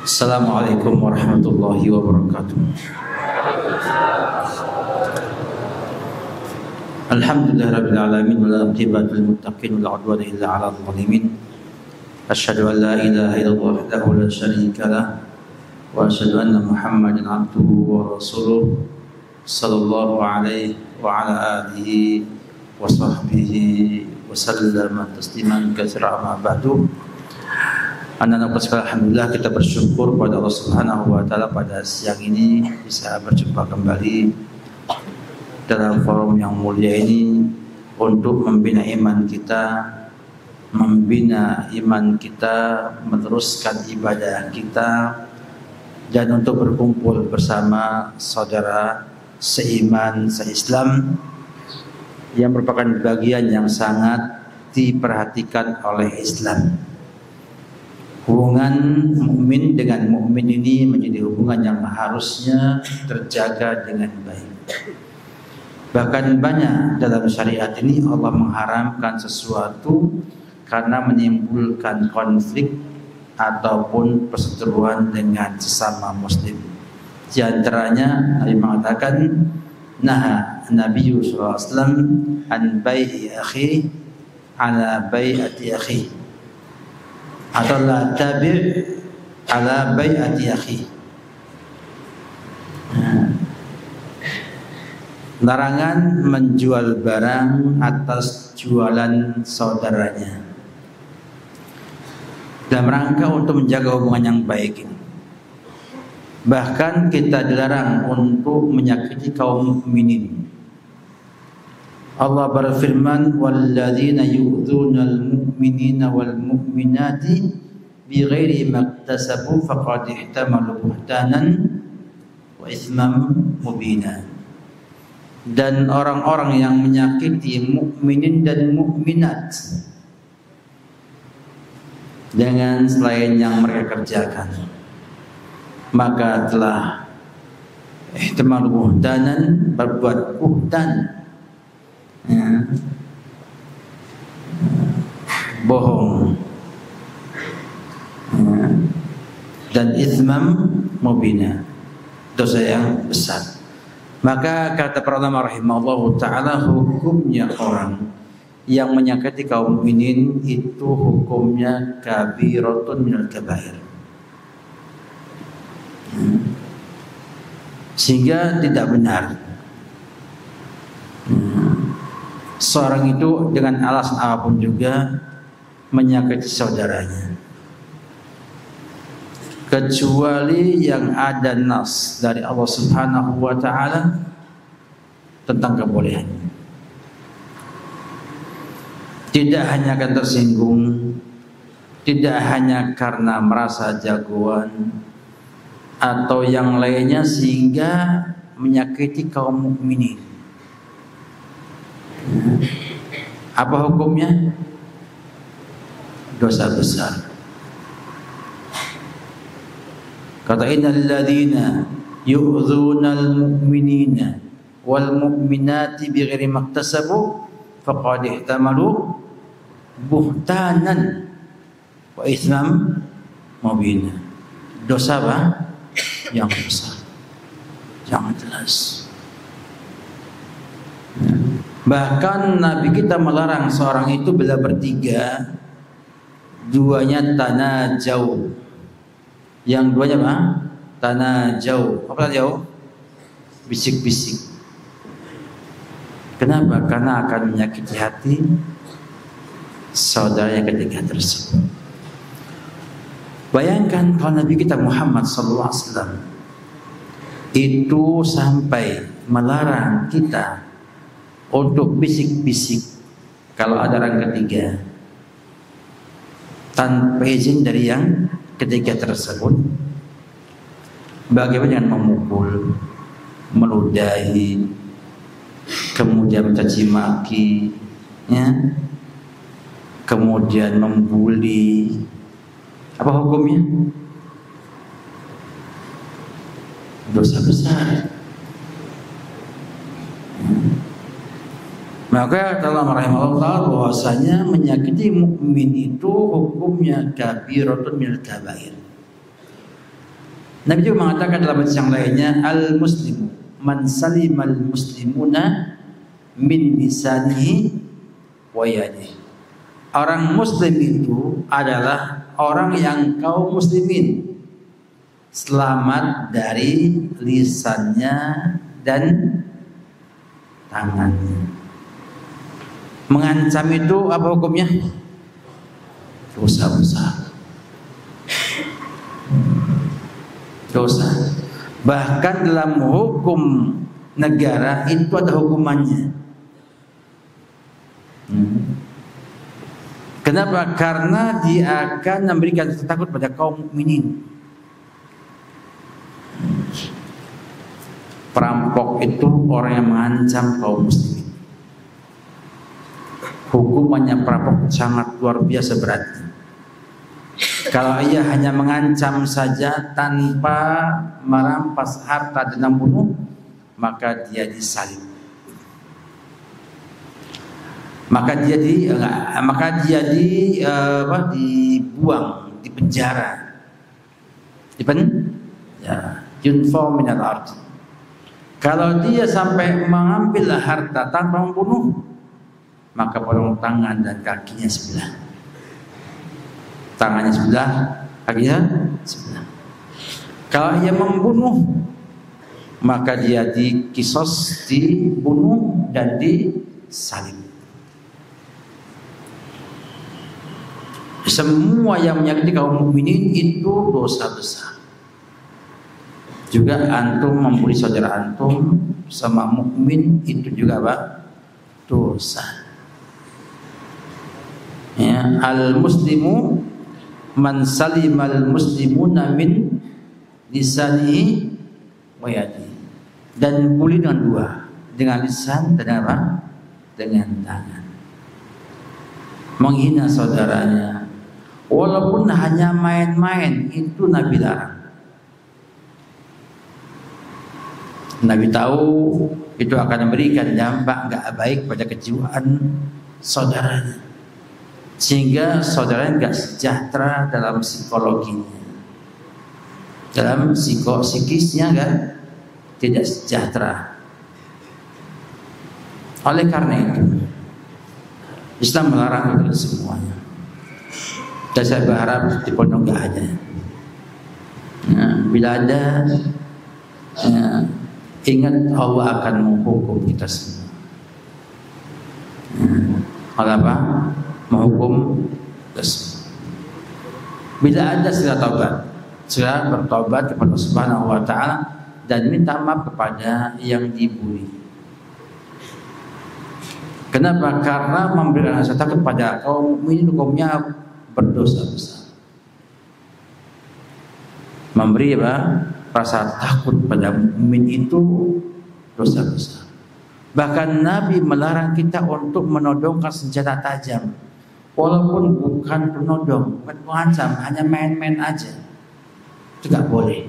Assalamualaikum warahmatullahi wabarakatuh. Alhamdulillahirabbil alamin wal aqibatu lil muttaqin wala udwana illa 'alal zalimin. Asyhadu an la ilaha illallah wahdahu la syarika lah wa asyhadu anna Muhammadan 'abduhu wa rasuluh sallallahu alaihi wa ala alihi wa sahbihi wa sallama tasliman katsiran amma ba'du. Anak-anak sekalian, alhamdulillah kita bersyukur pada Allah Subhanahu wa taala pada siang ini bisa berjumpa kembali dalam forum yang mulia ini untuk membina iman kita, meneruskan ibadah kita, dan untuk berkumpul bersama saudara seiman, seislam yang merupakan bagian yang sangat diperhatikan oleh Islam. Hubungan mukmin dengan mukmin ini menjadi hubungan yang harusnya terjaga dengan baik. Bahkan banyak dalam syariat ini Allah mengharamkan sesuatu karena menimbulkan konflik ataupun perseteruan dengan sesama muslim. Di antaranya Nabi mengatakan, Nabi sallallahu alaihi wasallam an bai'i akhi ala bai'ati akhi, atau la tabi' ala bai'ati akhi. Larangan menjual barang atas jualan saudaranya dalam rangka untuk menjaga hubungan yang baik ini. Bahkan kita dilarang untuk menyakiti kaum mukminin. Allah berfirman, walladzina yu'dzunal mu'minina wal mu'minati bighairi maktasabu faqad ihtamalu buhtanan wa itsman mubina. Dan orang-orang yang menyakiti mukminin dan mukminat dengan selain yang mereka kerjakan, maka telah ihtamalu buhtanan, berbuat buhtan, bohong, dan itsmam mubina, dosa yang besar. Maka kata para ulama rahimahullah ta'ala, hukumnya orang yang menyakiti kaum mukminin itu hukumnya kabiratun minal kabair, sehingga tidak benar seorang itu dengan alasan apapun juga menyakiti saudaranya, kecuali yang ada nas dari Allah Subhanahu wa taala tentang kebolehannya. Tidak hanya akan tersinggung, tidak hanya karena merasa jagoan atau yang lainnya sehingga menyakiti kaum mukminin. Apa hukumnya? Dosa besar. Kata innal ladzina yu'dzunal mu'minina wal mu'minati bighairi maktasabu faqad ihtamalu buhtanan wa itsman mubina. Dosa apa? Yang besar, yang jelas. Bahkan Nabi kita melarang seorang itu bila bertiga, duanya tanah jauh. Yang duanya apa? Tanah jauh. Apa jauh? Bisik-bisik. Kenapa? Karena akan menyakiti hati saudara yang ketiga tersebut. Bayangkan kalau Nabi kita Muhammad SAW itu sampai melarang kita untuk bisik-bisik kalau ada orang ketiga tanpa izin dari yang ketiga tersebut. Bagaimana dengan memukul, meludahi, kemudian mencaci maki, kemudian membuli? Apa hukumnya? Dosa besar. Maka dalam rahimahullah bahwasanya menyakiti mukmin itu hukumnya kabiratun minal kabair. Nabi juga mengatakan dalam hadis yang lainnya, al-muslimu man salimal muslimuna min lisanihi wa yadihi. Orang muslim itu adalah orang yang kaum muslimin selamat dari lisannya dan tangannya. Mengancam itu apa hukumnya? Dosa besar. Dosa. Bahkan dalam hukum negara itu ada hukumannya. Kenapa? Karena dia akan memberikan rasa takut pada kaum mukminin. Perampok itu orang yang mengancam kaum muslimin. Hukumannya perampok sangat luar biasa beratnya. Kalau ia hanya mengancam saja tanpa merampas harta dan membunuh, maka dia disalib. Maka dia dibuang, dipenjara. Yunfa minal ard. Kalau dia sampai mengambil harta tanpa membunuh, maka potong tangan dan kakinya sebelah. Tangannya sebelah, kakinya sebelah. Kalau ia membunuh, maka dia dikisos, dibunuh dan disalib. Semua yang menyakiti kaum mukminin itu dosa besar. Juga antum membuli saudara antum sama mukmin itu juga apa? Dosa. Ya, al-muslimu man salimal muslimuna min lisanihi wa yadihi. Dan bully dengan dua, dengan lisan dan apa? Dengan tangan. Menghina saudaranya, walaupun hanya main-main, itu Nabi larang. Nabi tahu itu akan memberikan dampak enggak baik pada kejiwaan saudaranya, sehingga saudaranya enggak sejahtera dalam psikologinya, dalam psikisnya kan tidak sejahtera. Oleh karena itu Islam melarang itu semuanya. Dan saya berharap di pondok enggak ada. Nah, bila ada, ingat Allah akan menghukum kita semua. Allah apa? Menghukum kita semua. Bila ada segera taubat, segera bertobat kepada Allah Subhanahu wa taala dan minta maaf kepada yang dibuli. Kenapa? Karena memberikan rasa takut kepada kaum mukminin, hukumnya berdosa besar. Memberi rasa takut pada mukmin itu dosa besar. Bahkan Nabi melarang kita untuk menodongkan senjata tajam, walaupun bukan penodong, bukan mengancam, hanya main-main aja. Itu tidak boleh.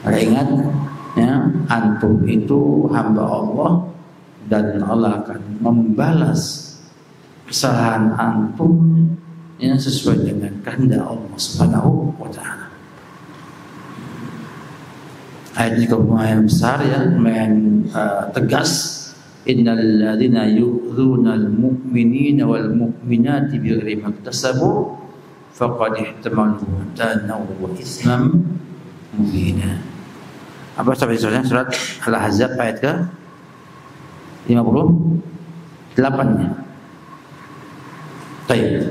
Maka ingat, ya, antum itu hamba Allah dan Allah akan membalas kesalahan antum yang sesuai dengan kehendak Allah Subhanahu wa taala. Ayat ini lumayan besar, ya, lumayan tegas. Innal ladzina yu'dzunal mu'minina wal mu'minati bighairi maktasabu faqad ihtamalu buhtanan wa isman mubina. Apa sampai surat Al-Ahzab ayat ke 58-nya. Baik.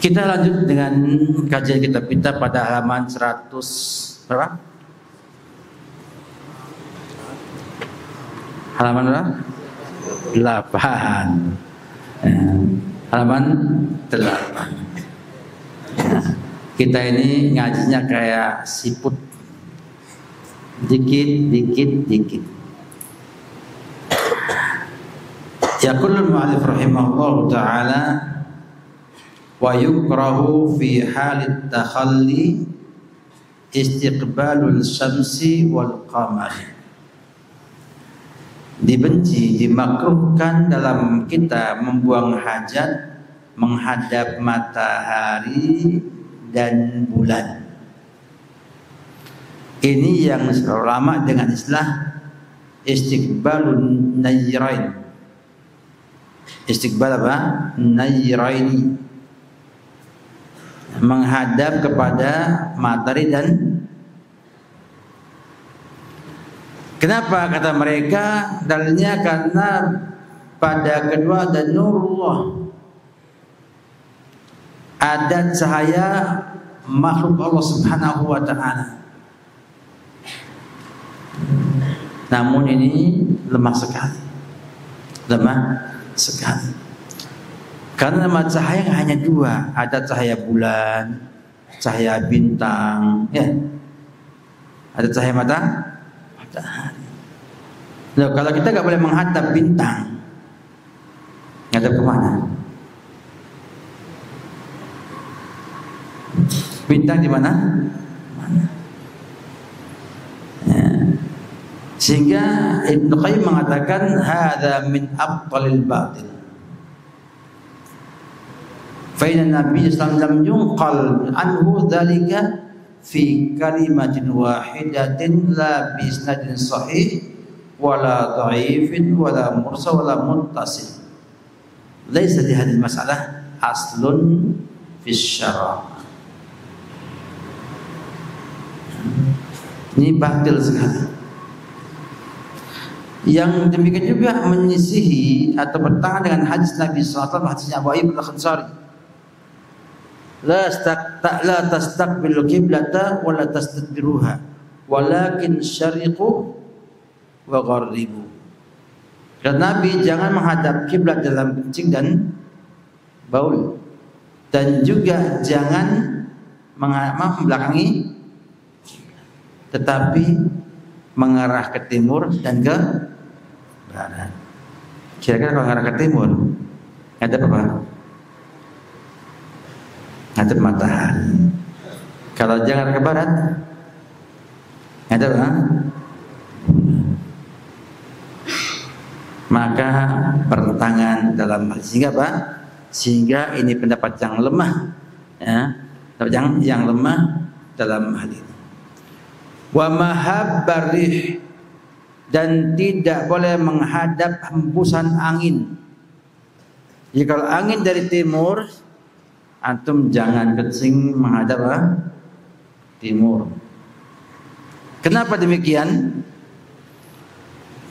Kita lanjut dengan kajian kitab kita pada halaman 100 berapa? Halaman berapa? 8. Halaman 8. Kita ini ngajinya kayak siput. Dikit. Yaqulul mu'allif rahimahullahu ta'ala wa yukrahu fi halit takhalli istiqbalul syamsi wal qamari. Dibenci, dimakruhkan dalam kita membuang hajat menghadap matahari dan bulan. Ini yang ulama dengan istilah istiqbalun najrain. Istiqbal apa? Najraini, menghadap kepada matahari. Dan kenapa kata mereka? Dalilnya karena pada kedua ada nurullah, ada cahaya makhluk Allah Subhanahu wa ta'ala. Namun ini lemah sekali. Karena nama cahaya hanya dua, ada cahaya bulan, cahaya bintang, ya. Ada cahaya matahari. Loh, kalau kita nggak boleh menghadap bintang, ngadap kemana? Bintang di mana? Ya. Sehingga Ibnu Qayyim mengatakan hadza min abtalil batil. Fa inna Nabi sallallahu alaihi wasallam yunqal anhu dzalika fi kalimatin wahidatin la bi isnadin sahih wala dhaifin wala mursal wala muttasil. Laisa di hadhihi masalah aslun fi syara'. Ini batil sekali. Yang demikian juga menyisihi atau bertentangan dengan hadis Nabi SAW, hadisnya Abu Ayyub al-Khansari. La tastaqbilu qiblata wa la tastadbiruha walakin syariqu wa gharribu. Kata Nabi, jangan menghadap kiblat dalam kencing dan baul, dan juga jangan membelakangi, tetapi mengarah ke timur dan ke barat. Kira-kira kalau mengarah ke timur, ngadep apa? Ngadep matahari. Kalau jangan ke barat, ngadep apa? Maka bertentangan dalam hal. Sehingga apa? Sehingga ini pendapat yang lemah, ya, yang lemah dalam hal ini. Wa mahabbarih, dan tidak boleh menghadap hembusan angin. Jadi kalau angin dari timur, antum jangan kencing menghadap timur. Kenapa demikian?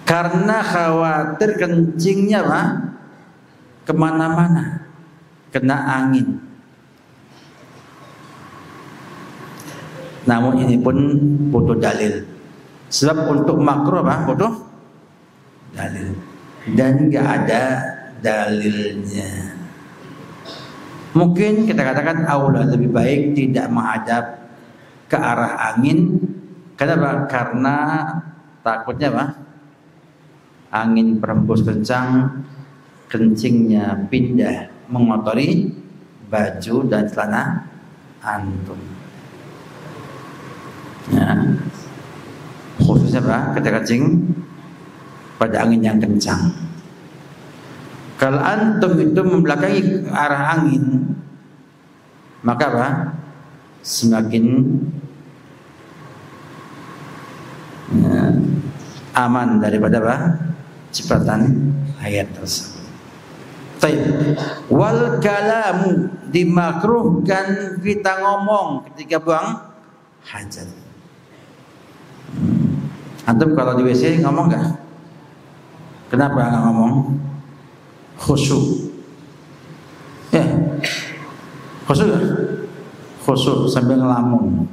Karena khawatir kencingnya kemana-mana, kena angin. Namun ini pun butuh dalil. Sebab untuk makruh butuh dalil, dan nggak ada dalilnya. Mungkin kita katakan aula, lebih baik tidak menghadap ke arah angin. Kenapa? Karena takutnya angin berhembus kencang, kencingnya pindah mengotori baju dan celana antum. Ya. Khususnya ketika kencing pada angin yang kencang. Kalau antum itu membelakangi arah angin, maka semakin aman daripada cipratan air tersebut. Wal kalamu, dimakruhkan kita ngomong ketika buang hajat. Antum kalau di WC ngomong nggak? Kenapa nggak ngomong? Khusyuk. Ya, khusyuk nggak? Khusyuk sambil ngelamun.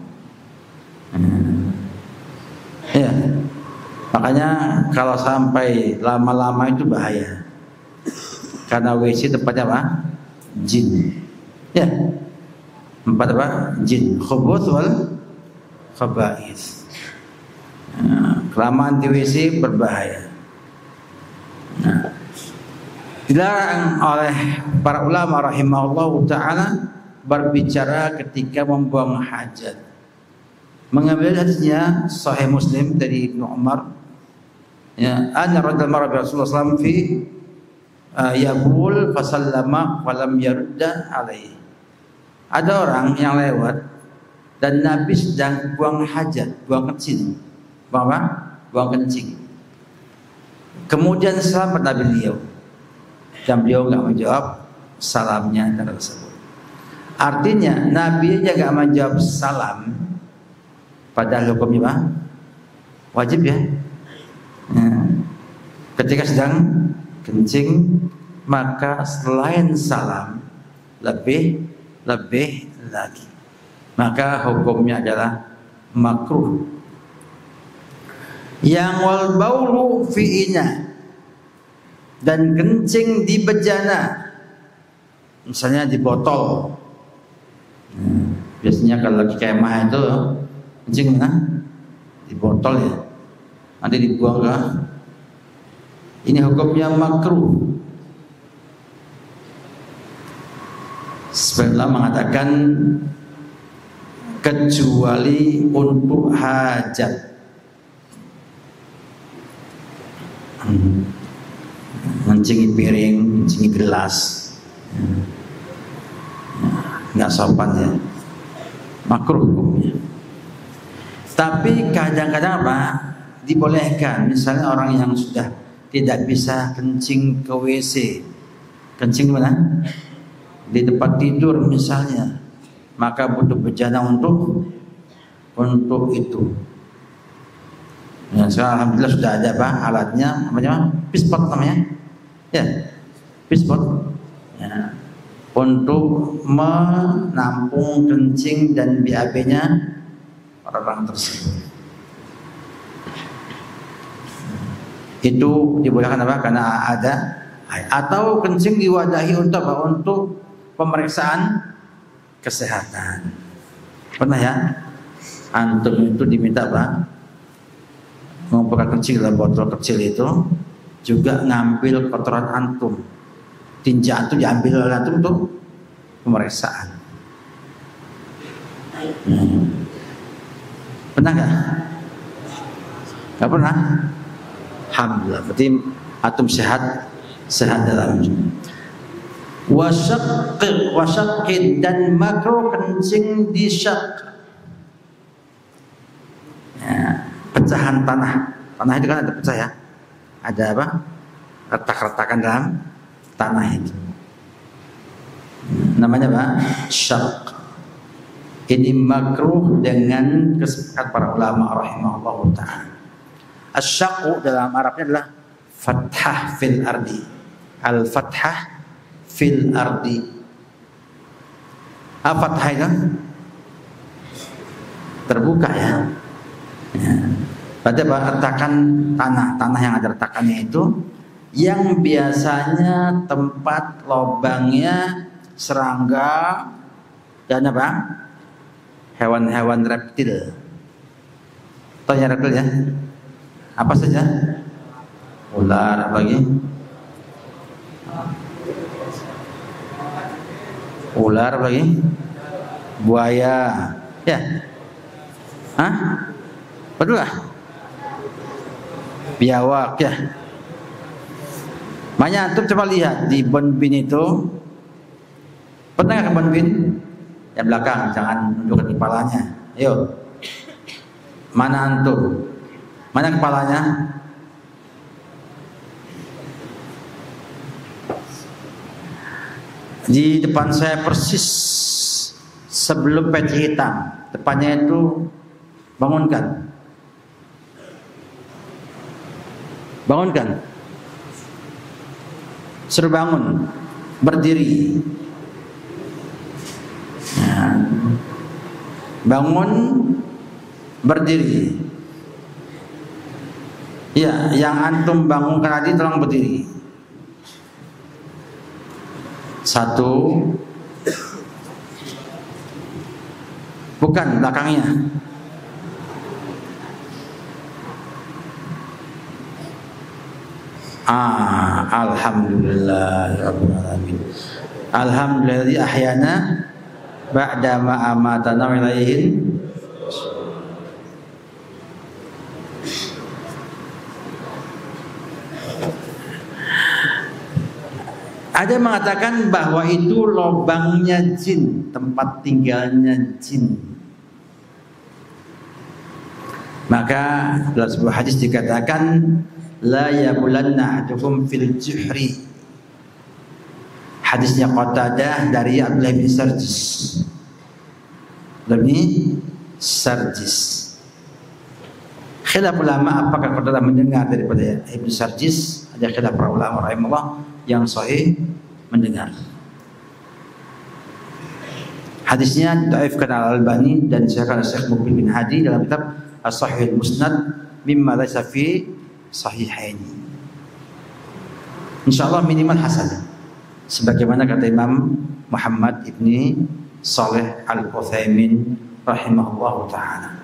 Ya, makanya kalau sampai lama-lama itu bahaya. Karena WC tempatnya jin. Ya, tempat jin. Khubuth wal khaba'ith. Kelamaan di WC berbahaya. Dilarang oleh para ulama rahimahullah ta'ala berbicara ketika membuang hajat. Mengambil hadisnya Sahih Muslim dari Ibnu Umar, ya, anna radal marra bi Rasulullah sallallahu alaihi wasallam fi yaqul fa sallama wa lam yarudda alaihi. Ada orang yang lewat dan Nabi sedang buang hajat, buang kencing. Buang apa? Buang kencing. Kemudian salam pada beliau. Dan beliau nggak menjawab salamnya tersebut. Artinya Nabi aja nggak menjawab salam, padahal hukumnya apa? Wajib ya. Ketika sedang kencing, maka selain salam lebih lagi, maka hukumnya adalah makruh. Yang wal baulu fi ina, dan kencing di bejana, misalnya di botol. Biasanya kalau lagi kemah itu kencing mana? Di botol ya, nanti dibuang ke. Ini hukumnya makruh. Sebenarnya mengatakan kecuali untuk hajat. Mencingi piring, mencingi gelas, nggak sopan ya, makruh hukumnya. Tapi kadang-kadang apa? Dibolehkan. Misalnya orang yang sudah tidak bisa kencing ke WC, kencing mana? Di tempat tidur misalnya, maka butuh bejana untuk itu. Ya, sekarang alhamdulillah sudah ada apa alatnya, namanya pispot namanya, ya pispot, ya, untuk menampung kencing dan BAB-nya orang tersebut. Itu dibolehkan apa? Karena ada, atau kencing diwadahi untuk apa? Untuk pemeriksaan kesehatan. Pernah ya? Antum itu diminta apa? Mengumpulkan kencing dalam botol kecil itu, juga ngambil kotoran antum, tinja antum diambil oleh antum untuk pemeriksaan. Pernah nggak? Nggak pernah. Alhamdulillah. Berarti antum sehat dalam wasyaqid dan makruh kencing di syak. Ya, pecahan tanah itu kan ada pecah ya, ada apa, retak-retakan dalam tanah itu, namanya apa? Syak. Ini makruh dengan kesepakatan para ulama rahimahullah ta'ala. Asyaku dalam Arabnya adalah fathah fil ardi, al-fathah fil ardi. Apa fathah itu? Terbuka ya. Berarti retakan tanah yang ada retakannya itu, yang biasanya tempat lobangnya serangga dan apa? Hewan-hewan reptil. Tahu ya reptil ya? Apa saja? Ular, apa lagi? Ular, apa lagi? Buaya, ya? Hah? Betul lah? Biawak, ya? Makanya antum coba lihat di Bonbin itu, pernah nggak ke Bonbin? Yang belakang, jangan nunjukkan kepalanya. Ayo, mana antum? Mana kepalanya? Di depan saya persis sebelum peci hitam, depannya itu bangunkan, suruh bangun, berdiri. Nah, bangun, berdiri. Ya, yang antum bangunkan tadi tolong berdiri. 1, bukan belakangnya. Alhamdulillahirabbil alamin. Alhamdulillah ahyana ba'da ma amatana wa ilaihi. Ada yang mengatakan bahwa itu lubangnya jin, tempat tinggalnya jin. Maka dalam sebuah hadis dikatakan la yabulanna ahadukum fil juhri. Hadisnya Qatadah dari Abdullah bin Sarjis. Khilaf ulama apakah Qatadah mendengar daripada Ibnu Sarjis? Ada khilaf para ulama rahimahullah. Yang sahih mendengar. Hadisnya ditaifkan Al-Albani dan disahkan Syekh Mukbil bin Hadi dalam kitab As-Sahih Al-Musnad mimma laysa fi sahihaini. Insyaallah minimal hasan. Sebagaimana kata Imam Muhammad ibni Saleh Al-Utsaimin rahimahullahu taala.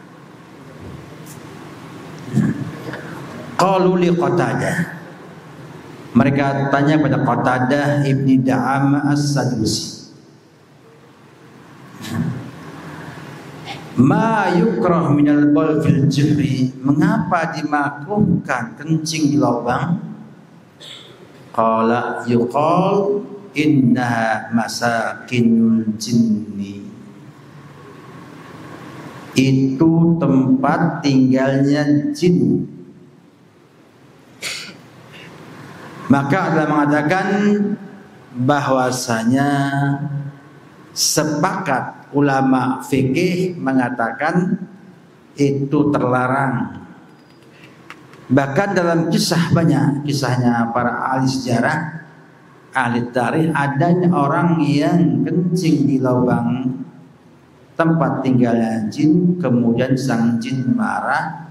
Qalu li Qatadah. Mereka tanya pada Qatadah ibni Da'am As-Sadusi, ma yukrah minal bal fil juhri, mengapa dimakruhkan kencing di lubang? Qala yuqal innaha masakinul jinni, itu tempat tinggalnya jin. Maka adalah mengatakan bahwasanya sepakat ulama fikih mengatakan itu terlarang. Bahkan dalam kisah banyak, kisahnya para ahli sejarah, ahli tarikh, adanya orang yang kencing di lubang tempat tinggalnya jin, kemudian sang jin marah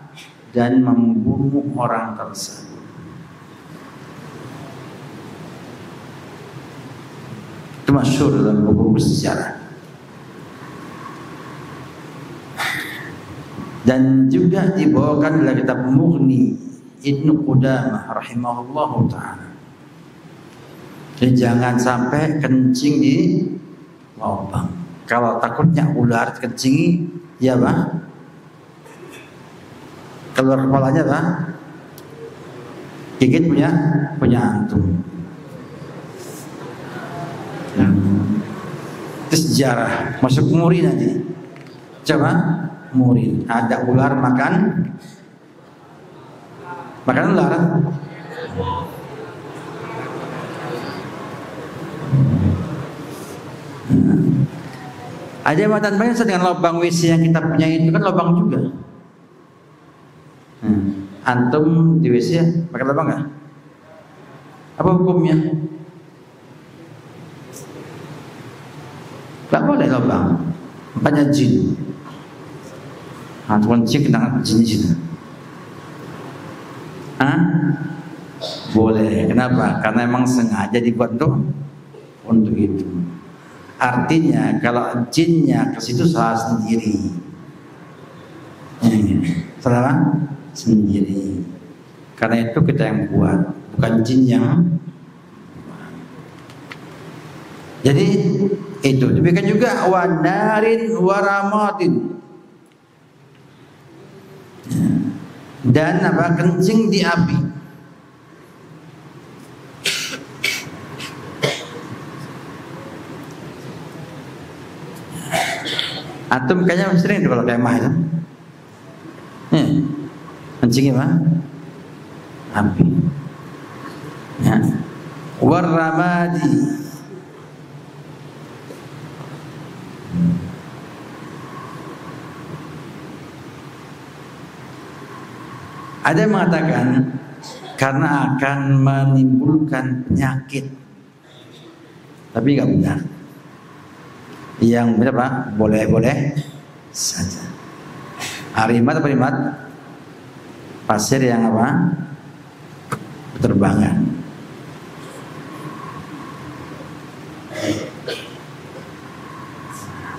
dan membunuh orang tersebut. Itu masyhur dalam buku sejarah. Dan juga dibawakan dalam kitab Mughni Ibnu Qudamah rahimahullahu ta'ala. Jadi jangan sampai kencing di lubang. Kalau takutnya ular kencingi, ya Pak, keluar kepalanya Pak, gigit punya antum. Itu sejarah, masuk muri nanti. Coba muri, ada ular makan ular. Ada yang mengatakan banyak dengan lubang WC yang kita punya itu kan lubang juga. Antum di WC pakai lubang nggak? Apa hukumnya? Gak boleh lubang, banyak jin. Tuan cik kena jin. Boleh. Kenapa? Karena memang sengaja dibuat untuk itu. Artinya kalau jinnya ke situ salah sendiri. Salah sendiri. Karena itu kita yang buat, bukan jin yang. Jadi itu. Demikian juga wanarin waramatin. Dan apa, kencing di api. Antum kayaknya sering kalau kemah itu. Kencingnya apa? Api. Ya. Warramadi. Ada yang mengatakan karena akan menimbulkan penyakit, tapi nggak benar. Yang benar Pak, boleh-boleh saja. Harimat apa harimat? Pasir yang apa? Berterbangan.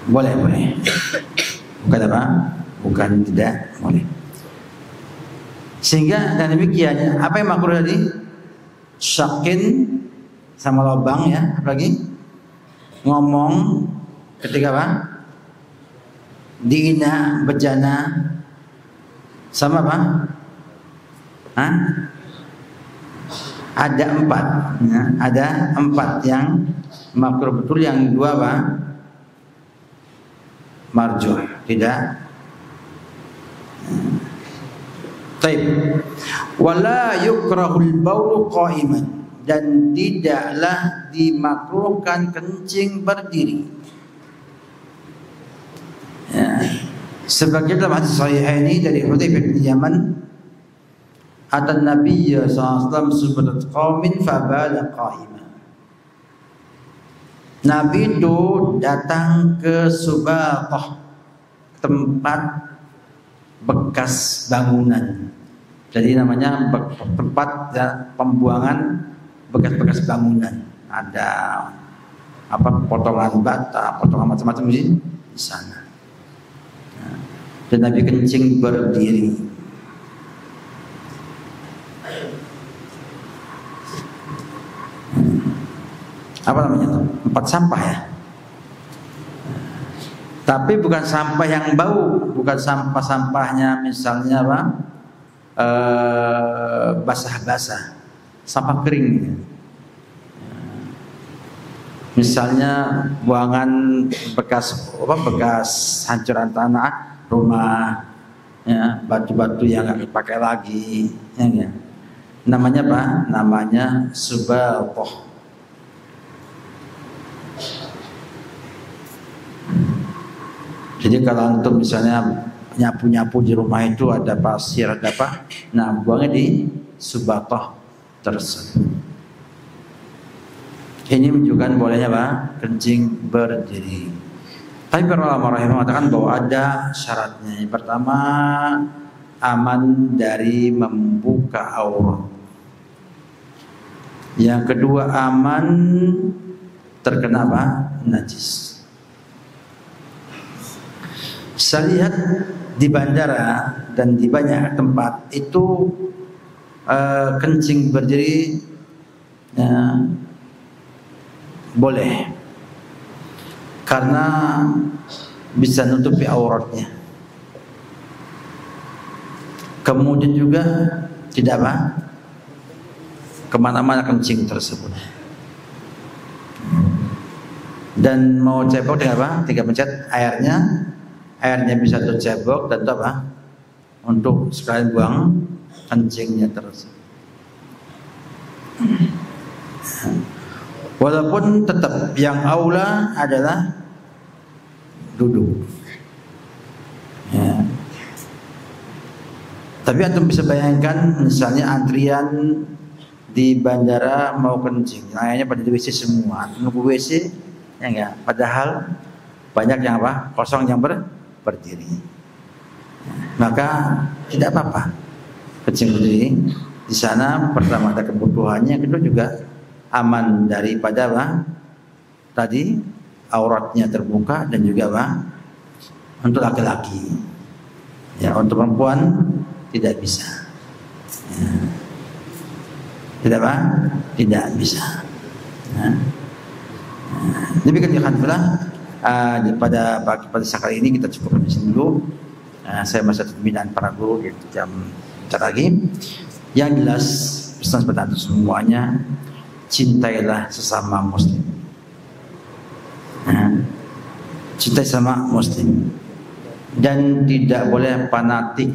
Boleh. Bukan apa? Bukan tidak boleh. Sehingga dan demikian, apa yang makruh tadi? Syakin sama lubang ya, apalagi ngomong ketika apa? Diina, bejana, sama apa? Ada 4, ya. Ada 4 yang makruh betul, yang 2 apa? Marjuh, tidak. Taib. Wala yukrahul baulu qa'iman, dan tidaklah dimakruhkan kencing berdiri. Ya. Sebagai dalam hadis sahih ini dari Hudzaifah bin Yaman, atan Nabi sallallahu alaihi wasallam subadat qaumin fabala qa'iman. Nabi itu datang ke Subatah, tempat bekas bangunan. Jadi namanya tempat ya, pembuangan bekas-bekas bangunan. Ada apa, potongan bata, potongan macam-macam di sana. Dan Nabi kencing berdiri. Apa namanya tuh? 4 sampah ya. Tapi bukan sampah yang bau, bukan sampah-sampahnya misalnya apa? Basah-basah, sampah kering. Misalnya buangan bekas hancuran tanah, rumah, ya, batu-batu yang nggak dipakai lagi, ya. Namanya apa? Namanya subatah. Jadi kalau antum misalnya nyapu-nyapu di rumah itu ada pasir, ada apa? Nah, buangnya di subatah tersebut. Ini menunjukkan bolehnya apa? Kencing berdiri. Tapi para ulama rahimahullah mengatakan bahwa ada syaratnya. Yang pertama, aman dari membuka aurat. Yang kedua, aman terkena apa? Najis. Saya lihat di bandara dan di banyak tempat itu kencing berdiri boleh, karena bisa nutupi auratnya. Kemudian juga tidak apa, kemana-mana kencing tersebut. Dan mau cebok dengan apa? 3 pencet airnya bisa tercebok dan apa? Untuk sekalian buang kencingnya terus. Walaupun tetap yang aula adalah duduk. Ya. Tapi antum bisa bayangkan misalnya antrian di bandara mau kencing, akhirnya pada di WC semua, nunggu WC, ya enggak? Padahal banyak yang apa? Kosong yang berdiri. Maka tidak apa-apa kencing berdiri. Di sana pertama ada kebutuhannya, kedua juga aman daripada apa? Tadi auratnya terbuka, dan juga apa? Untuk laki-laki. Ya, untuk perempuan tidak bisa. Ya. Tidak apa? Tidak bisa. Ya. Demikian alhamdulillah. Pada sekali ini kita cukup di sini dulu. Saya masih pembinaan para guru yaitu jam lagi. Yang jelas pesan kepada semuanya, cintailah sesama muslim. Cintai sama muslim, dan tidak boleh fanatik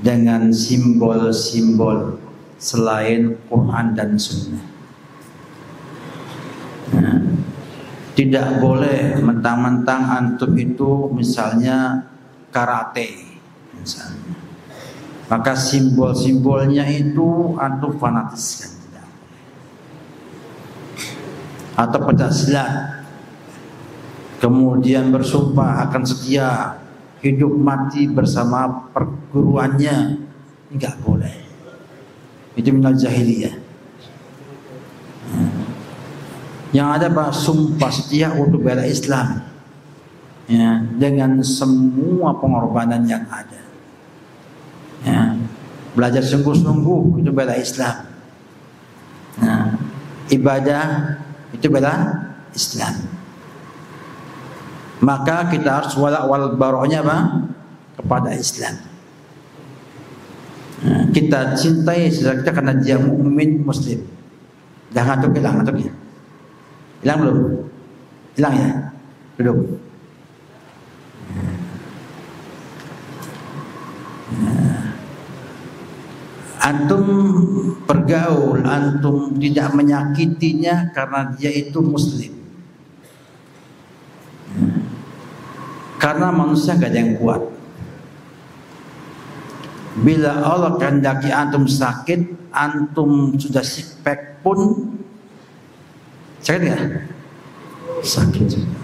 dengan simbol-simbol selain Quran dan Sunnah. Tidak boleh mentang-mentang antum itu misalnya karate misalnya, maka simbol-simbolnya itu antum fanatiskan, tidak boleh. Atau pencak kemudian bersumpah akan setia hidup mati bersama perguruannya, enggak boleh. Itu minal jahiliyah. Yang ada pak sumpah setia untuk bela Islam, ya, dengan semua pengorbanan yang ada. Ya, belajar sungguh-sungguh itu bela Islam. Nah, ibadah itu bela Islam. Maka kita harus wala wal barohnya apa? Kepada Islam. Kita cintai saudara kita karena dia mukmin muslim. Dah ngantuk, hilang ngantuknya? Hilang belum? Hilang ya? Duduk. Antum bergaul, antum tidak menyakitinya karena dia itu muslim. Karena manusia gak ada yang kuat. Bila Allah kehendaki antum sakit, antum sudah six-pack pun sakit gak? Sakit juga.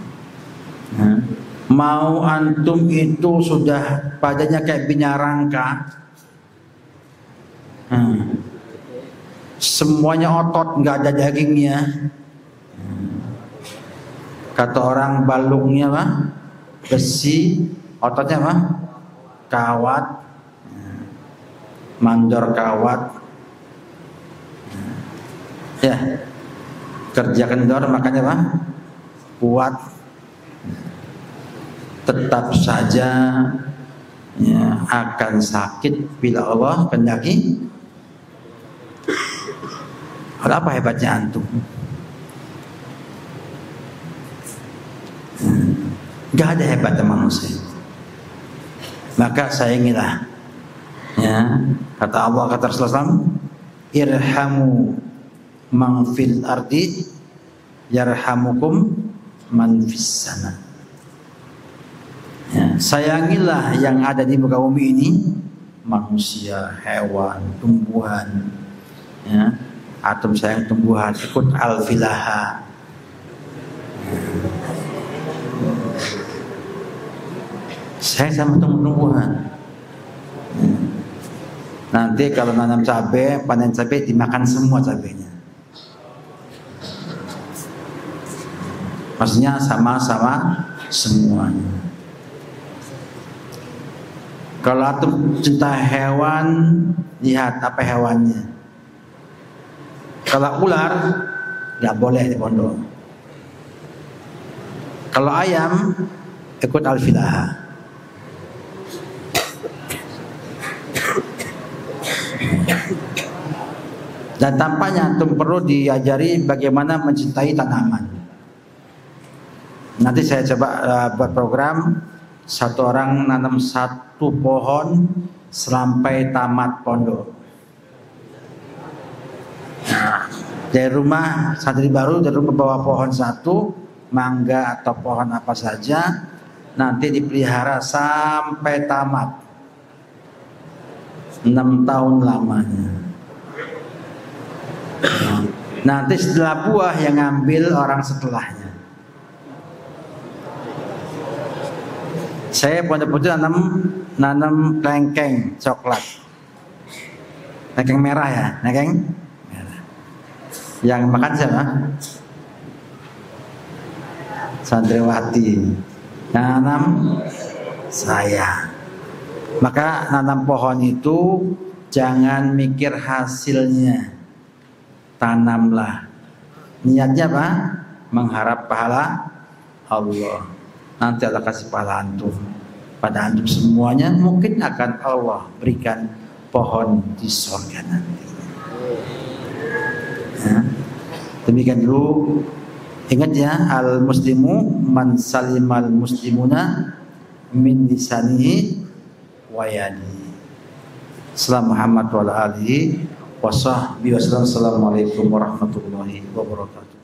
Mau antum itu sudah badannya kayak binyarangka, semuanya otot, nggak ada dagingnya. Kata orang balungnya apa? Besi, ototnya apa? Kawat, mandor kawat. Ya, kerja kendor makanya apa? Kuat. Tetap saja ya, akan sakit bila Allah kehendaki. Apa hebatnya antum? Gak ada hebatnya manusia. Maka sayangilah. Ya, kata Allah, kata Rasulullah, irhamu man fil ardi yarhamukum man fis sana. Ya, sayangilah yang ada di muka bumi ini, manusia, hewan, tumbuhan. Ya, atom sayang tumbuhan, ikut al-filaha. Saya sama tumbuhan. Nanti kalau nanam cabai, panen cabai, dimakan semua cabainya. Maksudnya sama-sama semuanya. Kalau antum cinta hewan, lihat apa hewannya. Kalau ular, nggak boleh di pondok. Kalau ayam, ikut al-filaha. Dan tampaknya antum perlu diajari bagaimana mencintai tanaman. Nanti saya coba buat program, satu orang nanam satu pohon sampai tamat pondok. Nah, dari rumah santri baru, dari rumah bawa pohon satu, mangga atau pohon apa saja, nanti dipelihara sampai tamat. 6 tahun lamanya. Nanti setelah buah yang ngambil orang setelahnya. Saya pondok putih nanam kelengkeng coklat, kelengkeng merah ya, kelengkeng merah. Yang makan siapa? Santriwati. Nanam saya. Maka nanam pohon itu jangan mikir hasilnya, tanamlah. Niatnya apa? Mengharap pahala Allah. Nanti Allah kasih pahala antum. Pada antum semuanya mungkin akan Allah berikan pohon di surga nanti. Ya. Demikian dulu. Ingat ya, al muslimu man salimal muslimuna min lisanihi wa yadihi. Salam Muhammad wa ala alihi wa sahbihi wasallam. Assalamualaikum warahmatullahi wabarakatuh.